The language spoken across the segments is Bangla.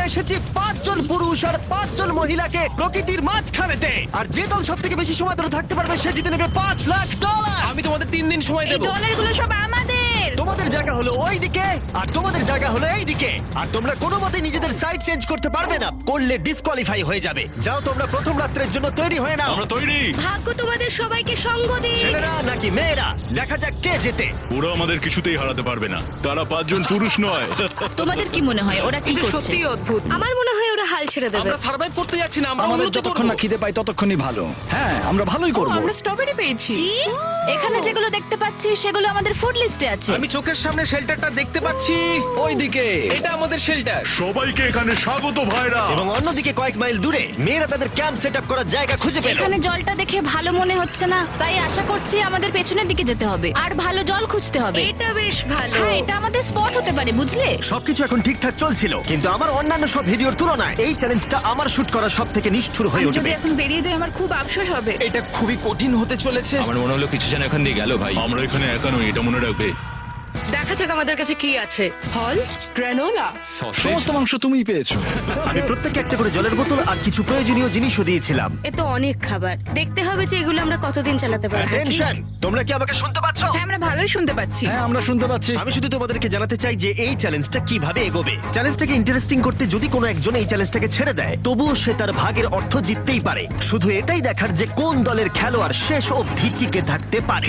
এসেছি 5 জন পুরুষ আর 5 জন মহিলাকে প্রকৃতির মাঝখানেতে। আর যে দল সব থেকে বেশি সময় ধরে থাকতে পারবে সে জিতে নেবে $5,00,000। আমি তোমাদের 3 দিন সময় এই দেবো। ডলারগুলো সব আমাদের। তোমাদের জায়গা হলো ওই দিকে আর তোমাদের জায়গা হলো এই দিকে। আর তোমরা কোনো মতে নিজেদের সাইড চেঞ্জ করতে পারবে না, করলে ডিসকোয়ালিফাই হয়ে যাবে। যাও তোমরা প্রথম রাত্রের জন্য তৈরি হয়ে নাও। আমরা তৈরি। ভাগ্য তোমাদের সবাইকে সঙ্গ দিক। ছেলেরা নাকি মেয়েরা, দেখা যাক কে জেতে। ওরা আমাদের কিছুতেই হারাতে পারবে না, তারা 5 জন পুরুষ নয়। তোমাদের কি মনে হয় ওরা কি এটা করছে? সত্যি অদ্ভুত। আমার মনে হয় ওরা হাল ছেড়ে দেবে। আমরা সার্ভাইভ করতে যাচ্ছি না, আমরা আমাদের উন্নতি যতক্ষণ করব। না খিদে পাই ততক্ষণই ভালো। হ্যাঁ, আমরা ভালোই করব। আমরা স্ট্রবেরি পেয়েছি। এখানে যেগুলো দেখতে পাচ্ছি সেগুলো আমাদের ফুড লিস্টে আছে। আমি চোখের সামনে শেল্টারটা দেখতে পাচ্ছি। ওইদিকে এটা আমাদের শেল্টার। সবাইকে এখানে স্বাগত ভাইরা। এবং অন্যদিকে কয়েক মাইল দূরে মেয়েরা তাদের ক্যাম্প সেট আপ করার জায়গা খুঁজে পেল। এখানে জলটা দেখে ভালো মনে হচ্ছে না, তাই আশা করছি আমাদের পেছনের দিকে যেতে হবে আর ভালো জল খুঁজতে হবে। এটা বেশ ভালো। হ্যাঁ, এটা আমাদের স্পট হতে পারে, বুঝলে? সবকিছু এখন ঠিকঠাক চলছিল, কিন্তু আমার অন্যান্য সব ভিডিওর তুলনায় এই চ্যালেঞ্জটা আমার শুট করা সব থেকে নিষ্ঠুর হয়ে আমি যদি উঠবে। এখন বেরিয়ে যাই আমার খুব আফসোস হবে। এটা খুবই কঠিন হতে চলেছে। আমার মনে হলো কিছু যেন এখান দিয়ে গেল ভাই। আমরা এখানে একা নই, এটা মনে রাখবে। দেখা যাক আমাদের কাছে কি আছে। ফল, গ্রানোলা। সসেজ। সমস্ত মাংস তুমিই পেয়েছো। আমি প্রত্যেককে একটা করে জলের বোতল আর কিছু প্রয়োজনীয় জিনিসও দিয়েছিলাম। এ তো অনেক খাবার। দেখতে হবে যে এগুলো আমরা কতদিন চালাতে পারবো। টেনশন, তোমরা কি আমাকে শুনতে পাচ্ছ? হ্যাঁ, আমরা ভালোই শুনতে পাচ্ছি। হ্যাঁ, আমরা শুনতে পাচ্ছি। আমি শুধু তোমাদেরকে জানাতে চাই যে এই চ্যালেঞ্জটা কিভাবে এগোবে। চ্যালেঞ্জটাকে ইন্টারেস্টিং করতে যদি কোনো একজন এই চ্যালেঞ্জটাকে ছেড়ে দেয়, তবুও সে তার ভাগের অর্থ জিততেই পারে। শুধু এটাই দেখার যে কোন দলের খেলোয়াড় শেষ অবধি টিকে থাকতে পারে।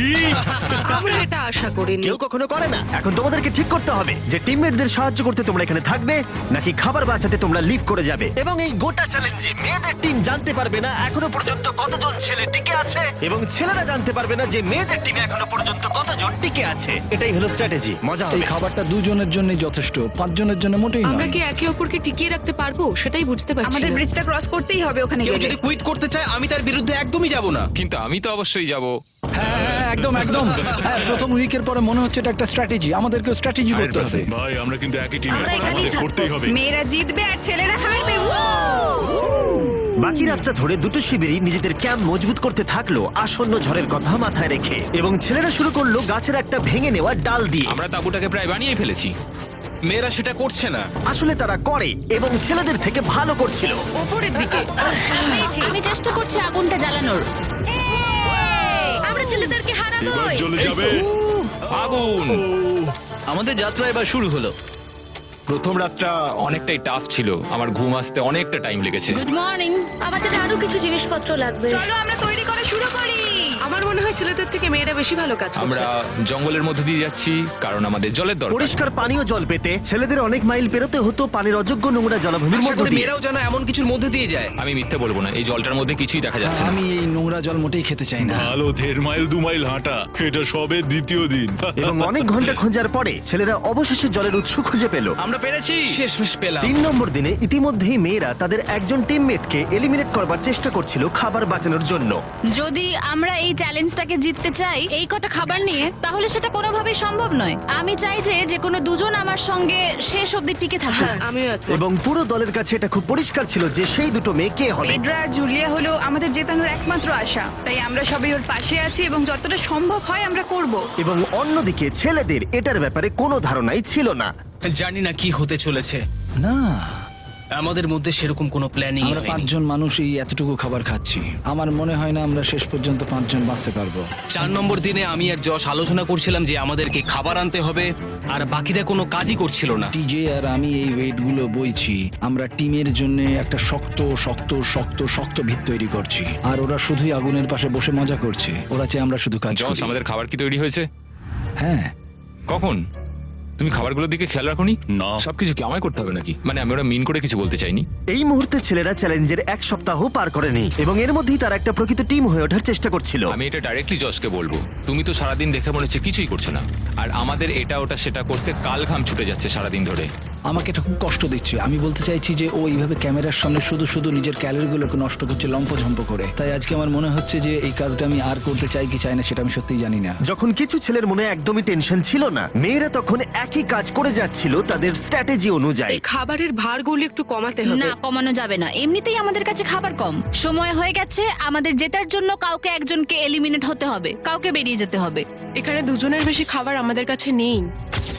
আমরা এটা আশা করিনি। কেউ কখনো করে না। এখন তোমাদেরকে ঠিক করতে হবে যে টিমমেটদের সাহায্য করতে তোমরা এখানে থাকবে নাকি খাবার বাঁচাতে তোমরা লিভ করে যাবে। এবং এই গোটা চ্যালেঞ্জে মেয়েদের টিম জানতে পারবে না এখনো পর্যন্ত কতজন ছেলে টিকে আছে, এবং ছেলেরা জানতে পারবে না যে মেয়েদের টিমে এখনো পর্যন্ত কতজন টিকে আছে। এটাই হলো স্ট্র্যাটেজি। মজা এই হবে। খাবারটা 2 জনের জন্যই যথেষ্ট, 5 জনের জন্য মোটেই আমরা নয়। কি একে অপরকে টিকিয়ে রাখতে পারবো সেটাই বুঝতে পারছি আমাদের না। ব্রিজটা ক্রস করতেই হবে ওখানে কেউ গেলে। যদি কুইট করতে চায় আমি তার বিরুদ্ধে একদমই যাব না। কিন্তু আমি তো অবশ্যই যাব। হ্যাঁ, হ্যাঁ, একদম একদম। হ্যাঁ, প্রথম উইকের পরে মনে হচ্ছে এটা একটা স্ট্র্যাটেজি। আমাদেরকেও স্ট্র্যাটেজি করতে হবে। ভাই আমরা কিন্তু একই টিমে, আমরা এখানেই আমাদের থাকবো। করতেই হবে। মেয়েরা জিতবে আর ছেলেরা হারবে। বাকি রাতটা ধরে দুটো শিবিরই নিজেদের ক্যাম্প মজবুত করতে থাকলো আসন্ন ঝড়ের কথা মাথায় রেখে, এবং ছেলেরা শুরু করলো গাছের একটা ভেঙে নেওয়া ডাল দিয়ে। আমরা তাঁবুটাকে প্রায় বানিয়ে ফেলেছি। মেয়েরা সেটা করছে না। আসলে তারা করে এবং ছেলেদের থেকে ভালো করছিল। উপরের দিকে। আমি চেষ্টা করছি আগুনটা জ্বালানোর। আমরা ছেলেদেরকে হারাবো। এবার জ্বলে যাবে। আগুন। আমাদের যাত্রা এবার শুরু হলো। প্রথম রাতটা অনেকটাই টাফ ছিল, আমার ঘুম আসতে অনেকটা টাইম লেগেছে। Good morning. আমাদের আরো কিছু জিনিসপত্র লাগবে। চলো আমরা তৈরি করা শুরু করি। আমার মনে হয় ছেলেদের থেকে মেয়েরা বেশি ভালো কাজ করছে। আমরা জঙ্গলের মধ্যে দিয়ে যাচ্ছি কারণ আমাদের জলের দরকার। পরিষ্কার পানীয় জল পেতে ছেলেদের অনেক মাইল পেরোতে হতো পানির অযোগ্য নোংরা জলাভূমির আশা মধ্য করি দিয়ে। মেয়েরাও যেন এমন কিছুর মধ্যে দিয়ে যায়। আমি মিথ্যে বলবো না, এই জলটার মধ্যে কিছুই দেখা যাচ্ছে না। আমি এই নোংরা জল মোটেই খেতে চাই না। ভালো 1.5 মাইল 2 মাইল হাঁটা, এটা সবে দ্বিতীয় দিন। এবং অনেক ঘন্টা খোঁজার পরে ছেলেরা অবশেষে জলের উৎস খুঁজে পেল। আমরা পেরেছি, শেষমেশ পেলাম। 3 নম্বর দিনে ইতিমধ্যেই মেয়েরা তাদের একজন টিমমেটকে এলিমিনেট করবার চেষ্টা করছিল খাবার বাঁচানোর জন্য। যদি আমরা এই চ্যালেঞ্জটাকে জিততে চাই এই কটা খাবার নিয়ে, তাহলে সেটা কোনোভাবেই সম্ভব নয়। আমি চাই যে কোনো দুজন আমার সঙ্গে শেষ অবধি টিকে থাকুক। হ্যাঁ, আমিও একমত। এবং পুরো দলের কাছে এটা খুব পরিষ্কার ছিল যে সেই দুটো মেয়ে কে হবে। পেড্রা আর জুলিয়া হলো আমাদের জেতানোর একমাত্র আশা। তাই আমরা সবাই ওর পাশে আছি এবং যতটা সম্ভব হয় আমরা করব। এবং অন্যদিকে ছেলেদের এটার ব্যাপারে কোনো ধারণাই ছিল না। জানি না কি হতে চলেছে। না, আমাদের মধ্যে সেরকম কোনো প্ল্যানিং আমরা 5 জন মানুষ এই এতটুকু খাবার খাচ্ছি। আমার মনে হয় না আমরা শেষ পর্যন্ত 5 জন বাঁচতে পারবো। 4 নম্বর দিনে আমি আর যশ আলোচনা করছিলাম যে আমাদেরকে খাবার আনতে হবে, আর বাকিরা কোনো কাজই করছিল না। টিজে আর আমি এই ওয়েটগুলো বইছি। আমরা টিমের জন্য একটা শক্ত শক্ত শক্ত শক্ত ভিত তৈরি করছি, আর ওরা শুধুই আগুনের পাশে বসে মজা করছে। ওরা চাই আমরা শুধু কাজ জস, করি। আমাদের খাবার কি তৈরি হয়েছে? হ্যাঁ, কখন? তুমি খাবারগুলোর দিকে খেয়াল রাখোনি? না। সবকিছু কি আমায় করতে হবে নাকি? মানে আমি ওরা মিন করে কিছু বলতে চাইনি। এই মুহূর্তে ছেলেরা চ্যালেঞ্জের 1 সপ্তাহ পার করেনি এবং এর মধ্যেই তারা একটা প্রকৃত টিম হয়ে ওঠার চেষ্টা করছিল। আমি এটা ডাইরেক্টলি জসকে বলবো। তুমি তো সারাদিন দেখে মনে হচ্ছে কিছুই করছো না, আর আমাদের এটা ওটা সেটা করতে কাল ঘাম ছুটে যাচ্ছে সারাদিন ধরে। আমাকে এটা খুব কষ্ট দিচ্ছে। আমি বলতে চাইছি যে ও এইভাবে ক্যামেরার সামনে শুধু শুধু নিজের ক্যালোরিগুলোকে নষ্ট করছে লম্পঝম্প করে। তাই আজকে আমার মনে হচ্ছে যে এই কাজটা আমি আর করতে চাই কি চাই না সেটা আমি সত্যিই জানি না। যখন কিছু ছেলের মনে একদমই টেনশন ছিল না, মেয়েরা তখন একই কাজ করে যাচ্ছিল তাদের স্ট্র্যাটেজি অনুযায়ী। এই খাবারের ভারগুলো একটু কমাতে হবে। না, কমানো যাবে না। এমনিতেই আমাদের কাছে খাবার কম। সময় হয়ে গেছে, আমাদের জেতার জন্য কাউকে একজনকে এলিমিনেট হতে হবে, কাউকে বেরিয়ে যেতে হবে। এখানে দুজনের বেশি খাবার আমাদের কাছে নেই।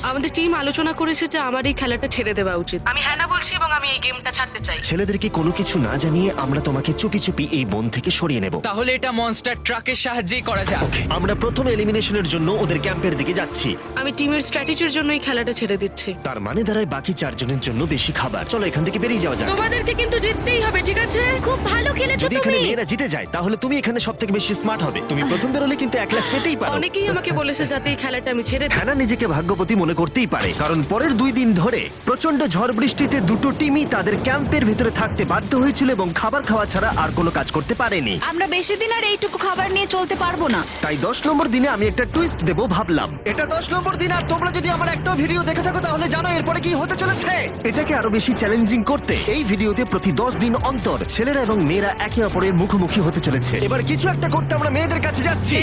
আমাদের টিম আলোচনা করেছে যে আমার এই খেলাটা ছেড়ে দেওয়া উচিত। আমি হ্যাঁ না বলছি এবং আমি এই গেমটা ছাড়তে চাই। ছেলেদেরকে কোনো কিছু না জানিয়ে আমরা তোমাকে চুপি চুপি এই বন থেকে সরিয়ে নেব। তাহলে এটা মনস্টার ট্রাকের সাহায্যেই করা যাক। আমরা প্রথম এলিমিনেশনের জন্য ওদের ক্যাম্পের দিকে যাচ্ছি। আমি টিমের স্ট্র্যাটেজির জন্য এই খেলাটা ছেড়ে দিচ্ছি। তার মানে দাঁড়ায় বাকি 4 জনের জন্য বেশি খাবার। চলো এখান থেকে বেরিয়ে যাওয়া যাক। তোমাদেরকে কিন্তু জিততেই হবে, ঠিক আছে? খুব ভালো খেলেছো যদি এখানে তুমি। মেয়েরা জিতে যায় তাহলে তুমি এখানে সবথেকে বেশি স্মার্ট হবে। তুমি প্রথম বেরোলে কিন্তু 1 লাখ পেতেই পারো। অনেকেই আমাকে বলেছে যাতে এই খেলাটা আমি ছেড়ে দিই। হ্যানা নিজেকে ভাগ্যবতী মনে করতেই পারে, কারণ পরের 2 দিন ধরে প্রচন্ড ঝড় বৃষ্টিতে দুটো টিমই তাদের ক্যাম্পের ভিতরে থাকতে বাধ্য হয়েছিল এবং খাবার খাওয়া ছাড়া আর কোনো কাজ করতে পারেনি। আমরা বেশি দিন আর এইটুকু খাবার নিয়ে চলতে পারবো না। তাই 10 নম্বর দিনে আমি একটা টুইস্ট দেব ভাবলাম। এটা 10 নম্বর দিন আর তোমরা যদি আমার একটা ভিডিও দেখে থাকো তাহলে জানো এরপরে কি হতে চলেছে। এটাকে আরো বেশি চ্যালেঞ্জিং করতে এই ভিডিওতে প্রতি 10 দিন অন্তর ছেলেরা এবং মেয়েরা একে অপরের মুখোমুখি হতে চলেছে। এবার কিছু একটা করতে আমরা মেয়েদের কাছে যাচ্ছি।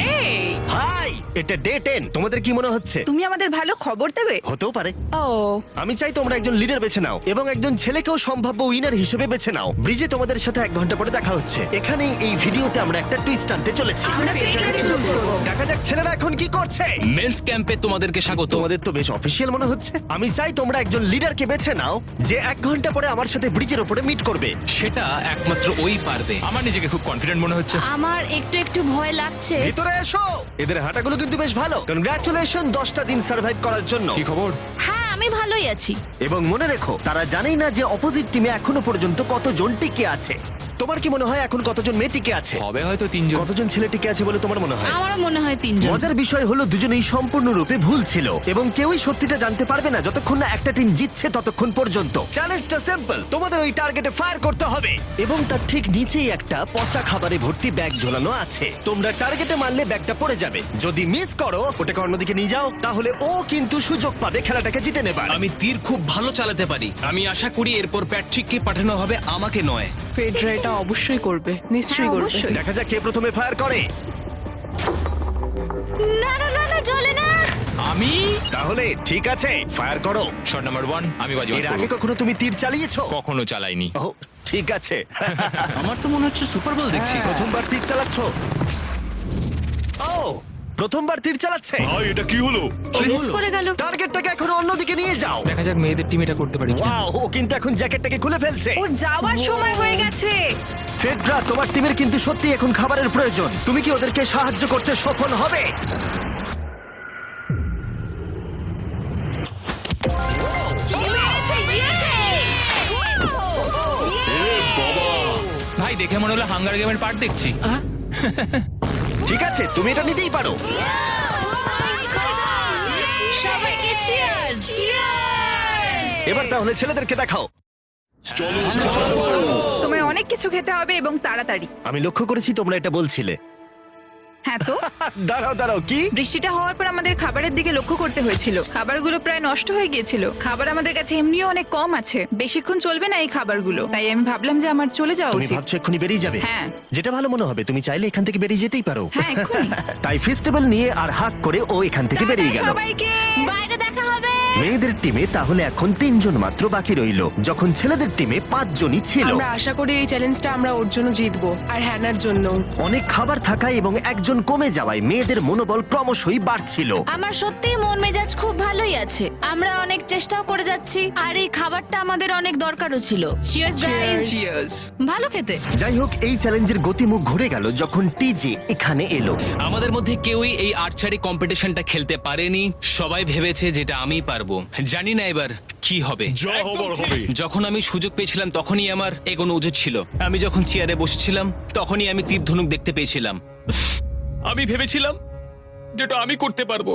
হাই, এটা ডে 10। তোমাদের কি মনে হচ্ছে? তুমি আমাদের ভালো খবর দেবে। হতেও পারে। ও আমি চাই তোমরা একজন লিডার বেছে নাও এবং একজন ছেলেকেও সম্ভাব্য উইনার হিসেবে বেছে নাও। ব্রিজে তোমাদের সাথে 1 ঘন্টা পরে দেখা হচ্ছে। এখানেই এই ভিডিওতে আমরা একটা টুইস্ট আনতে চলেছি। আমরা ফেডারেল চুজ করব। দেখা যাক ছেলেরা এখন কি করছে। মেন্স ক্যাম্পে তোমাদেরকে স্বাগত। তোমাদের তো বেশ অফিসিয়াল মনে হচ্ছে। আমি চাই তোমরা একজন লিডারকে বেছে নাও যে 1 ঘন্টা পরে আমার সাথে ব্রিজের উপরে মিট করবে। সেটা একমাত্র ওই পারবে। আমার নিজেকে খুব কনফিডেন্ট মনে হচ্ছে। আমার একটু একটু ভয় লাগছে। ভিতরে এসো। এদের হাঁটাগুলো কিন্তু বেশ ভালো। কনগ্রাচুলেশন 10টা দিন সার্ভাইভ করার জন্য। কি খবর? হ্যাঁ আমি ভালোই আছি। এবং মনে রেখো তারা জানেই না যে অপোজিট টিমে এখনো পর্যন্ত কতজন টিকে আছে। তোমার কি মনে হয় এখন কতজন মেয়ে টিকে আছে? হবে হয়তো 3 জন। কতজন ছেলে টিকে আছে বলে তোমার মনে হয়? আমারও মনে হয় 3 জন। মজার বিষয় হলো দুজনেই সম্পূর্ণরূপে ভুল ছিল এবং কেউই সত্যিটা জানতে পারবে না যতক্ষণ না একটা টিম জিতছে ততক্ষণ পর্যন্ত। চ্যালেঞ্জটা সিম্পল, তোমাদের ওই টার্গেটে ফায়ার করতে হবে এবং তার ঠিক নিচেই একটা পচা খাবারে ভর্তি ব্যাগ ঝোলানো আছে। তোমরা টার্গেটে মারলে ব্যাগটা পড়ে যাবে। যদি মিস করো ওটাকে অন্যদিকে নিয়ে যাও, তাহলে ও কিন্তু সুযোগ পাবে খেলাটাকে জিতে নেবার। আমি তীর খুব ভালো চালাতে পারি। আমি আশা করি এরপর প্যাট্রিককে পাঠানো হবে, আমাকে নয়। ফেডরা এটা অবশ্যই করবে, নিশ্চয়ই হ্যাঁ, করবে। অবশ্যই। দেখা যাক কে প্রথমে ফায়ার করে। না না না না চলে না। আমি তাহলে ঠিক আছে, ফায়ার করো। শট নাম্বার 1 আমি বাজি এর আগে কখনো তুমি তীর চালিয়েছো? কখনো চালাইনি। ও ঠিক আছে। আমার তো মনে হচ্ছে সুপার বল দেখছি। প্রথমবার তীর চালাচ্ছ? ও প্রথমবার তীর চালাচ্ছে। ভাই এটা কি হলো? মিস করে গেল। টার্গেটটাকে এখন অন্যদিকে নিয়ে যাও। দেখা যাক মেয়েদের টিম এটা করতে পারে কিনা। ওয়াও, ও কিন্তু এখন জ্যাকেটটাকে খুলে ফেলছে। ওর যাওয়ার সময় হয়ে গেছে। ফেডরা, তোমার টিমের কিন্তু সত্যি এখন খাবারের প্রয়োজন। তুমি কি ওদেরকে সাহায্য করতে সফল হবে? ভাই দেখে মনে হলো হাঙ্গার গেমের পার্ট দেখছি। ঠিক আছে, তুমি এটা নিতেই পারো। সবাইকে চিয়ার্স। চিয়ার্স। এবার তাহলে ছেলেদেরকে দেখাও। চলো তোমায় অনেক কিছু খেতে হবে এবং তাড়াতাড়ি। আমি লক্ষ্য করেছি তোমরা এটা বলছিলে। হ্যাঁ তো দাঁড়াও দাঁড়াও, কি? বৃষ্টিটা হওয়ার পর আমাদের খাবারের দিকে লক্ষ্য করতে হয়েছিল। খাবারগুলো প্রায় নষ্ট হয়ে গিয়েছিল। খাবার আমাদের কাছে এমনিও অনেক কম আছে, বেশিক্ষণ চলবে না এই খাবারগুলো। তাই আমি ভাবলাম যে আমার চলে যাওয়া তুমি উচিত। ভাবছো এক্ষুনি বেরিয়ে যাবে? হ্যাঁ। যেটা ভালো মনে হবে। তুমি চাইলে এখান থেকে বেরিয়ে যেতেই পারো। হ্যাঁ, এক্ষুনি। তাই ফেস্টিভ্যাল নিয়ে আর হাক করে ও এখান থেকে বেরিয়ে গেল। সবাইকে বাইরে দেখা হবে। মেয়েদের টিমে তাহলে এখন 3 জন মাত্র বাকি রইলো, যখন ছেলেদের টিমে 5 জনই ছিল। আমরা আশা করি এই চ্যালেঞ্জটা আমরা ওর জন্য জিতবো আর হ্যানার জন্য। অনেক খাবার থাকায় এবং একজন কমে যাওয়ায় মেয়েদের মনোবল ক্রমশই বাড়ছিল। আমার সত্যিই মন মেজাজ খুব ভালোই আছে। আমরা অনেক চেষ্টাও করে যাচ্ছি আর এই খাবারটা আমাদের অনেক দরকারও ছিল। Cheers guys. চিয়ার্স। ভালো খেতে। যাই হোক, এই চ্যালেঞ্জের গতিমুখ ঘুরে গেল যখন টিজে এখানে এলো। আমাদের মধ্যে কেউই এই আর্চারি কম্পিটিশনটা খেলতে পারেনি। সবাই ভেবেছে যেটা আমি পারবো। জানি না এবার কি হবে। যা হবার হবে। যখন আমি সুযোগ পেয়েছিলাম তখনই আমার এগোনো উচিত ছিল। আমি যখন চেয়ারে বসেছিলাম তখনই আমি তীর ধনুক দেখতে পেয়েছিলাম। আমি ভেবেছিলাম যেটা আমি করতে পারবো।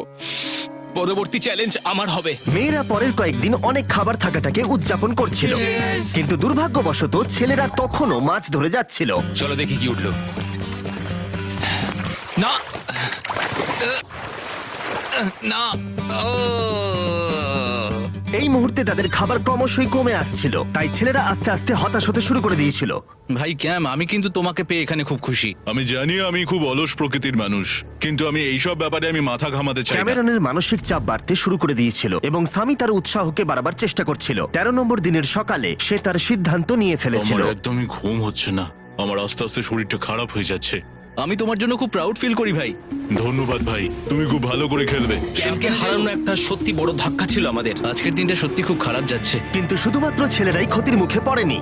পরবর্তী চ্যালেঞ্জ আমার হবে। মেয়েরা পরের কয়েকদিন অনেক খাবার থাকাটাকে উদযাপন করছিল, কিন্তু দুর্ভাগ্যবশত ছেলেরা তখনও মাছ ধরে যাচ্ছিল। চলো দেখি কি উঠলো। না না ও এই মুহূর্তে তাদের খাবার ক্রমশই কমে আসছিল, তাই ছেলেরা আস্তে আস্তে হতাশ হতে শুরু করে দিয়েছিল। ভাই ক্যাম, আমি কিন্তু তোমাকে পেয়ে এখানে খুব খুশি। আমি জানি আমি খুব অলস প্রকৃতির মানুষ, কিন্তু আমি এইসব ব্যাপারে আমি মাথা ঘামাতে চাই না। ক্যামেরনের মানসিক চাপ বাড়তে শুরু করে দিয়েছিল এবং সামি তার উৎসাহকে বাড়াবার চেষ্টা করছিল। 13 নম্বর দিনের সকালে সে তার সিদ্ধান্ত নিয়ে ফেলেছিল। আমার একদমই ঘুম হচ্ছে না। আমার আস্তে আস্তে শরীরটা খারাপ হয়ে যাচ্ছে। আমি তোমার জন্য খুব প্রাউড ফিল করি ভাই। ধন্যবাদ ভাই, তুমি খুব ভালো করে খেলবে। ক্যামকে হারানো একটা সত্যি বড় ধাক্কা ছিল আমাদের। আজকের দিনটা সত্যি খুব খারাপ যাচ্ছে। কিন্তু শুধুমাত্র ছেলেরাই ক্ষতির মুখে পড়েনি।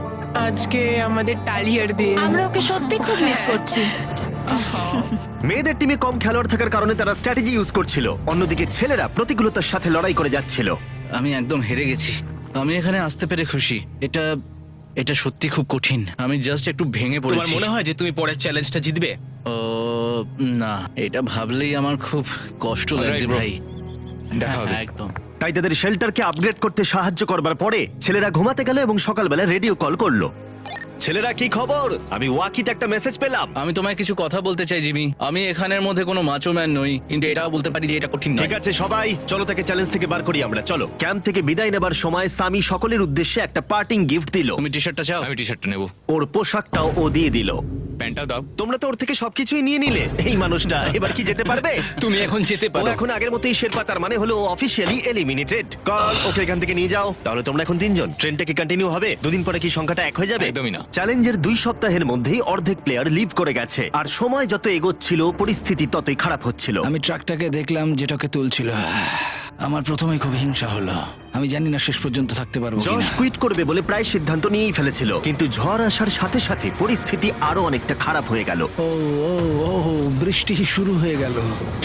আজকে আমাদের টালিয়ার দিন। আমরা ওকে সত্যি খুব মিস করছি। মেয়েদের টিমে কম খেলোয়াড় থাকার কারণে তারা স্ট্র্যাটেজি ইউজ করছিল, অন্যদিকে ছেলেরা প্রতিকূলতার সাথে লড়াই করে যাচ্ছিল। আমি একদম হেরে গেছি। আমি এখানে আসতে পেরে খুশি। এটা সত্যি খুব কঠিন। আমি জাস্ট একটু ভেঙে তোমার পড়েছি। মনে হয় যে তুমি পরের চ্যালেঞ্জটা জিতবে? ও না, এটা ভাবলেই আমার খুব কষ্ট লাগছে Alright, bro. ভাই। দেখা হবে। হ্যাঁ, একদম। তাই তাদের শেল্টারকে আপগ্রেড করতে সাহায্য করবার পরে ছেলেরা ঘুমাতে গেল এবং সকালবেলা রেডিও কল করলো। ছেলেরা, কি খবর? আমি ওয়াকিতে একটা মেসেজ পেলাম। আমি তোমায় কিছু কথা বলতে চাই জিমি। আমি এখানের মধ্যে কোনো মাচো ম্যান নই, কিন্তু এটাও বলতে পারি যে এটা কঠিন নয়। ঠিক আছে সবাই, চলো তাকে চ্যালেঞ্জ থেকে বার করি আমরা। চলো। ক্যাম্প থেকে বিদায় নেবার সময় সামি সকলের উদ্দেশ্যে একটা পার্টিং গিফট দিল। তুমি টি শার্টটা চাও? আমি টি শার্টটা নেবো, ওর পোশাকটাও ও দিয়ে দিল। প্যান্টটাও দাও। তোমরা তো ওর থেকে সবকিছুই নিয়ে নিলে। এই মানুষটা এবার কি যেতে পারবে? তুমি এখন যেতে ও পারো। এখন আগের মতোই শেরপা, তার মানে হলো অফিসিয়ালি এলিমিনেটেড। কল ওকে এখান থেকে নিয়ে যাও। তাহলে তোমরা এখন 3 জন। ট্রেনটা কি কন্টিনিউ হবে? দুদিন পরে কি সংখ্যাটা 1 হয়ে যাবে? একদমই না। চ্যালেঞ্জের 2 সপ্তাহের মধ্যেই অর্ধেক প্লেয়ার লিভ করে গেছে, আর সময় যত এগোচ্ছিল পরিস্থিতি ততই খারাপ হচ্ছিল। আমি ট্রাকটাকে দেখলাম যেটাকে তুলছিল। আমার প্রথমেই খুব হিংসা হলো। আমি জানি না শেষ পর্যন্ত থাকতে পারবো জশ কিনা। কুইট করবে বলে প্রায় সিদ্ধান্ত নিয়েই ফেলেছিল, কিন্তু ঝড় আসার সাথে সাথে পরিস্থিতি আরো অনেকটা খারাপ হয়ে গেল। ও ও ও বৃষ্টি শুরু হয়ে গেল।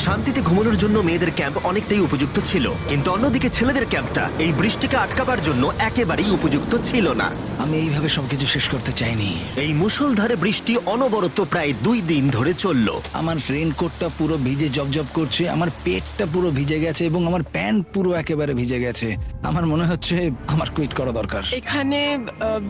শান্তিতে ঘুমানোর জন্য মেয়েদের ক্যাম্প অনেকটাই উপযুক্ত ছিল, কিন্তু অন্যদিকে ছেলেদের ক্যাম্পটা এই বৃষ্টিকে আটকাবার জন্য একেবারেই উপযুক্ত ছিল না। আমি এইভাবে সবকিছু শেষ করতে চাইনি। এই মুষলধারে বৃষ্টি অনবরত প্রায় 2 দিন ধরে চলল। আমার রেইনকোটটা পুরো ভিজে জবজব করছে, আমার পেটটা পুরো ভিজে গেছে এবং আমার প্যান্ট পুরো একেবারে ভিজে গেছে। আমার মনে হচ্ছে আমার কুইট করা দরকার। এখানে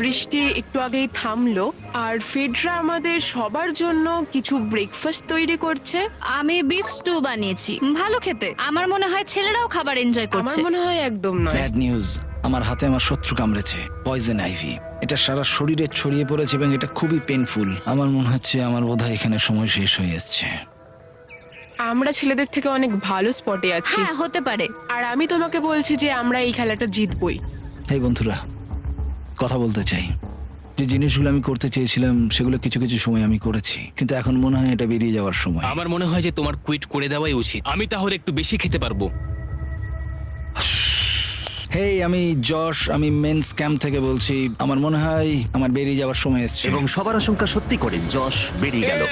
বৃষ্টি একটু আগেই থামলো, আর ফেডরা আমাদের সবার জন্য কিছু ব্রেকফাস্ট তৈরি করছে। আমি বিফ স্টু বানিয়েছি, ভালো খেতে। আমার মনে হয় ছেলেরাও খাবার এনজয় আমার করছে। মনে হয় একদম নয়। ব্যাড নিউজ, আমার হাতে আমার শত্রু কামড়েছে, পয়জন আইভি। এটা সারা শরীরে ছড়িয়ে পড়েছে এবং এটা খুবই পেইনফুল। আমার মনে হচ্ছে আমার বোধহয় এখানে সময় শেষ হয়ে এসেছে। আমরা ছেলেদের থেকে অনেক ভালো স্পটে আছি, হ্যাঁ, হতে পারে। আর আমি তোমাকে বলছি যে আমরা এই খেলাটা জিতবই। এই বন্ধুরা, কথা বলতে চাই। যে জিনিসগুলো আমি করতে চেয়েছিলাম সেগুলো কিছু কিছু সময় আমি করেছি, কিন্তু এখন মনে হয় এটা বেরিয়ে যাওয়ার সময়। আমার মনে হয় যে তোমার কুইট করে দেওয়াই উচিত। আমি তাহলে একটু বেশি খেতে পারবো। হেই, আমি যশ, আমি মেন্স ক্যাম্প থেকে বলছি। আমার মনে হয় আমার বেরিয়ে যাওয়ার সময় এসেছে। এবং সবার আশঙ্কা সত্যি করে যশ বেরিয়ে গেল।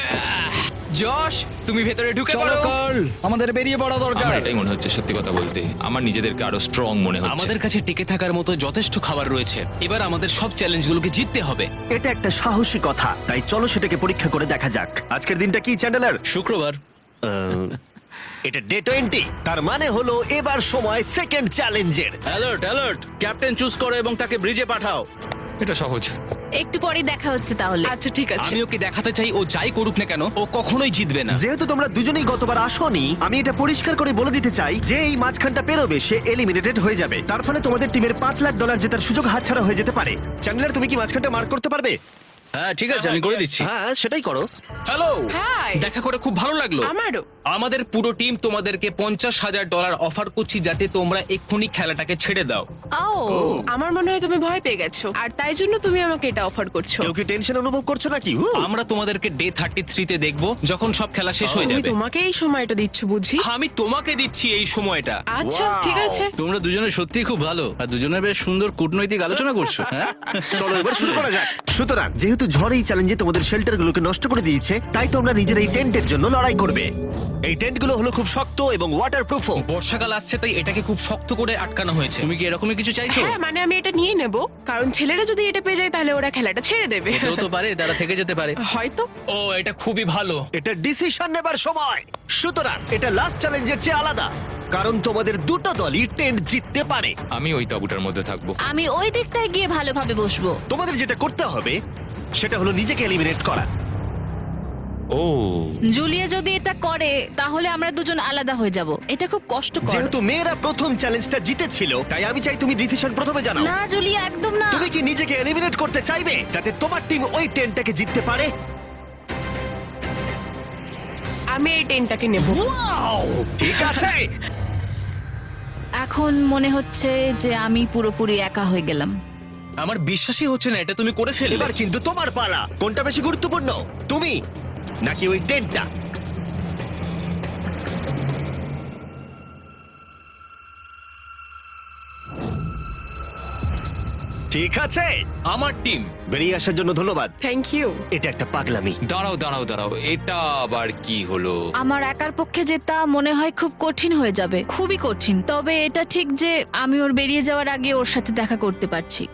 যশ, তুমি ভেতরে ঢুকে চলো পড়ো। কার্ল, আমাদের বেরিয়ে পড়া দরকার। আমার এটাই মনে হচ্ছে, সত্যি কথা বলতে আমার নিজেদেরকে আরো স্ট্রং মনে হচ্ছে। আমাদের কাছে টিকে থাকার মতো যথেষ্ট খাবার রয়েছে। এবার আমাদের সব চ্যালেঞ্জগুলোকে জিততে হবে। এটা একটা সাহসী কথা, তাই চলো সেটাকে পরীক্ষা করে দেখা যাক। আজকের দিনটা কি চ্যান্ডেলার? শুক্রবার। এটা ডে 20, তার মানে হলো এবার সময় সেকেন্ড চ্যালেঞ্জের। অ্যালার্ট অ্যালার্ট, ক্যাপ্টেন চুজ করো এবং তাকে ব্রিজে পাঠাও। এটা সহজ। একটু পরেই দেখা হচ্ছে তাহলে। আচ্ছা ঠিক আছে। আমি ওকে দেখাতে চাই ও যাই করুক না কেন ও কখনোই জিতবে না। যেহেতু তোমরা দুজনেই গতবার আসোনি, আমি এটা পরিষ্কার করে বলে দিতে চাই যে এই মাঝখানটা পেরোবে সে এলিমিনেটেড হয়ে যাবে। তার ফলে তোমাদের টিমের $5 লাখ জেতার সুযোগ হাতছাড়া হয়ে যেতে পারে। চ্যান্ডেলার, তুমি কি মাঝখানটা মার্ক করতে পারবে? হ্যাঁ ঠিক আছে, আমি করে দিচ্ছি। হ্যাঁ, সেটাই করো। Hello, hi. দেখা করে খুব ভালো লাগলো। আমারও। আমাদের পুরো টিম তোমাদেরকে $50,000 অফার করছি যাতে তোমরা এক্ষুনি খেলাটাকে ছেড়ে দাও। ও, আমার মনে হয় তুমি ভয় পেয়ে গেছো, আর তাই জন্য তুমি আমাকে এটা অফার করছো। কেউ কি টেনশন অনুভব করছো নাকি? আমরা তোমাদেরকে ডে 33-তে দেখবো যখন সব খেলা শেষ হয়ে তুমি যাবে। তোমাকে এই সময়টা দিচ্ছ বুঝি? আমি তোমাকে দিচ্ছি এই সময়টা। আচ্ছা ঠিক আছে। তোমরা দুজনে সত্যিই খুব ভালো, আর দুজনে বেশ সুন্দর কূটনৈতিক আলোচনা করছো। হ্যাঁ, চলো এবার শুরু করা যাক। সুতরাং যেহেতু ঝড় এই চ্যালেঞ্জে তোমাদের শেল্টারগুলোকে নষ্ট করে দিয়েছে, তাই তোমরা নিজের এই টেন্টের জন্য লড়াই করবে। এই টেন্টগুলো হলো খুব শক্ত এবং ওয়াটারপ্রুফও। বর্ষাকাল আসছে তাই এটাকে খুব শক্ত করে আটকানো হয়েছে। তুমি কি এরকমই কিছু চাইছো? হ্যাঁ, মানে আমি এটা নিয়ে নেব, কারণ ছেলেরা যদি এটা পেয়ে যায় তাহলে ওরা খেলাটা ছেড়ে দেবে। এটাও তো পারে, তারা থেকে যেতে পারে। হয়তো। ও, এটা খুবই ভালো। এটা ডিসিশন নেবার সময়। সুতরাং এটা লাস্ট চ্যালেঞ্জের চেয়ে আলাদা, কারণ তোমাদের দুটো দলই টেন্ট জিততে পারে। আমি ওই তাঁবুটার মধ্যে থাকবো। আমি ওই দিকটায় গিয়ে ভালোভাবে বসবো। তোমাদের যেটা করতে হবে সেটা হলো নিজেকে এলিমিনেট করা। ও, জুলিয়া যদি এটা করে তাহলে আমরা দুজন আলাদা হয়ে যাব। এটা খুব কষ্টকর। যেহেতু মেয়েরা প্রথম চ্যালেঞ্জটা জিতেছিল, তাই আমি চাই তুমি ডিসিশন প্রথমে জানাও। না জুলিয়া, একদম না। তুমি কি নিজেকে এলিমিনেট করতে চাইবে যাতে তোমার টিম ওই টেন্টটাকে জিততে পারে? আমি এই টেনটাকে নেব। ওয়াও, ঠিক আছে। এখন মনে হচ্ছে যে আমি পুরোপুরি একা হয়ে গেলাম। আমার বিশ্বাসই হচ্ছে না এটা তুমি করে ফেললে। এবার কিন্তু তোমার পালা। কোনটা বেশি গুরুত্বপূর্ণ, তুমি নাকি ওই টেন্টটা? ঠিক আছে, আমার টিম। বেরিয়ে আসার জন্য ধন্যবাদ। Thank you. এটা একটা পাগলামি। দাঁড়াও দাঁড়াও দাঁড়াও, এটা আবার কি হলো? আমার একার পক্ষে জেতা মনে হয় খুব কঠিন হয়ে যাবে, খুবই কঠিন। তবে এটা ঠিক যে আমি ওর বেরিয়ে যাওয়ার আগে ওর সাথে দেখা করতে পারছি।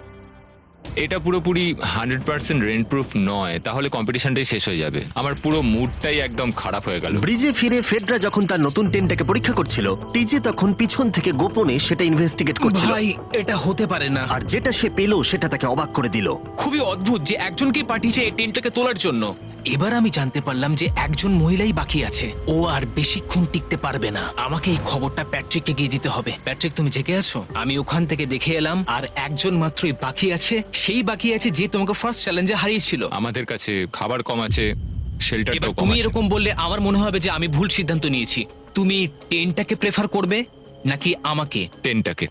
এটা পুরোপুরি 100% রেন্ট প্রুফ নয়, তাহলে কম্পিটিশনটাই শেষ হয়ে যাবে। আমার পুরো মুডটাই একদম খারাপ হয়ে গেল। ব্রিজে ফিরে ফেডরা যখন তার নতুন টেন্টটাকে পরীক্ষা করছিল, টিজে তখন পিছন থেকে গোপনে সেটা ইনভেস্টিগেট করছিল। ভাই, এটা হতে পারে না। আর যেটা সে পেল সেটা তাকে অবাক করে দিল। খুবই অদ্ভুত যে একজনকে পাঠিয়েছে এই টেন্টটাকে তোলার জন্য। এবার আমি জানতে পারলাম যে একজন মহিলাই বাকি আছে। ও আর বেশিক্ষণ টিকতে পারবে না। আমাকে এই খবরটা প্যাট্রিককে গিয়ে দিতে হবে। প্যাট্রিক, তুমি জেগে আছো? আমি ওখান থেকে দেখে এলাম আর একজন মাত্রই বাকি আছে। সেই বাকি আছে যে তোমাকে ফার্স্ট চ্যালেঞ্জে হারিয়েছিল। আমাদের কাছে খাবার কম আছে, এবার শেল্টারটাও কম তুমি আছে। এরকম বললে আমার মনে হবে যে আমি ভুল সিদ্ধান্ত নিয়েছি। তুমি টেন্টটাকে প্রেফার করবে নাকি আমাকে? টেনটাকে।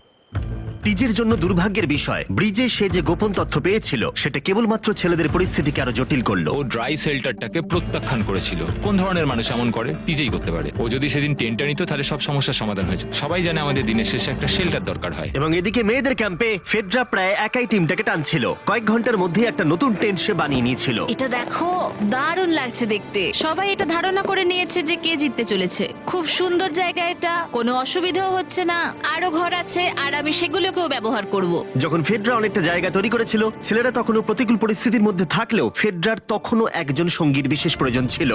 টিজের জন্য দুর্ভাগ্যের বিষয়, ব্রিজে সে যে গোপন তথ্য পেয়েছিল সেটা কেবলমাত্র ছেলেদের পরিস্থিতিকে আরো জটিল করলো। ও ড্রাই শেল্টারটাকে প্রত্যাখ্যান করেছিল। কোন ধরনের মানুষ এমন করে? টিজেই করতে পারে। ও যদি সেদিন টেন্টটা নিত তাহলে সব সমস্যার সমাধান হয়েছে। সবাই জানে আমাদের দিনের শেষে একটা শেল্টার দরকার হয়। এবং এদিকে মেয়েদের ক্যাম্পে ফেডরা প্রায় একাই টিমটাকে টানছিল। কয়েক ঘন্টার মধ্যে একটা নতুন টেন্ট সে বানিয়ে নিয়েছিল। এটা দেখো, দারুণ লাগছে দেখতে। সবাই এটা ধারণা করে নিয়েছে যে কে জিততে চলেছে। খুব সুন্দর জায়গা এটা, কোনো অসুবিধাও হচ্ছে না। আরো ঘর আছে আর আমি সেগুলোকেও ব্যবহার করব। যখন ফেডরা অনেকটা জায়গা তৈরি করেছিল, ছেলেরা তখনও প্রতিকূল পরিস্থিতির মধ্যে থাকলেও ফেডরার তখনও একজন সঙ্গীর বিশেষ প্রয়োজন ছিল।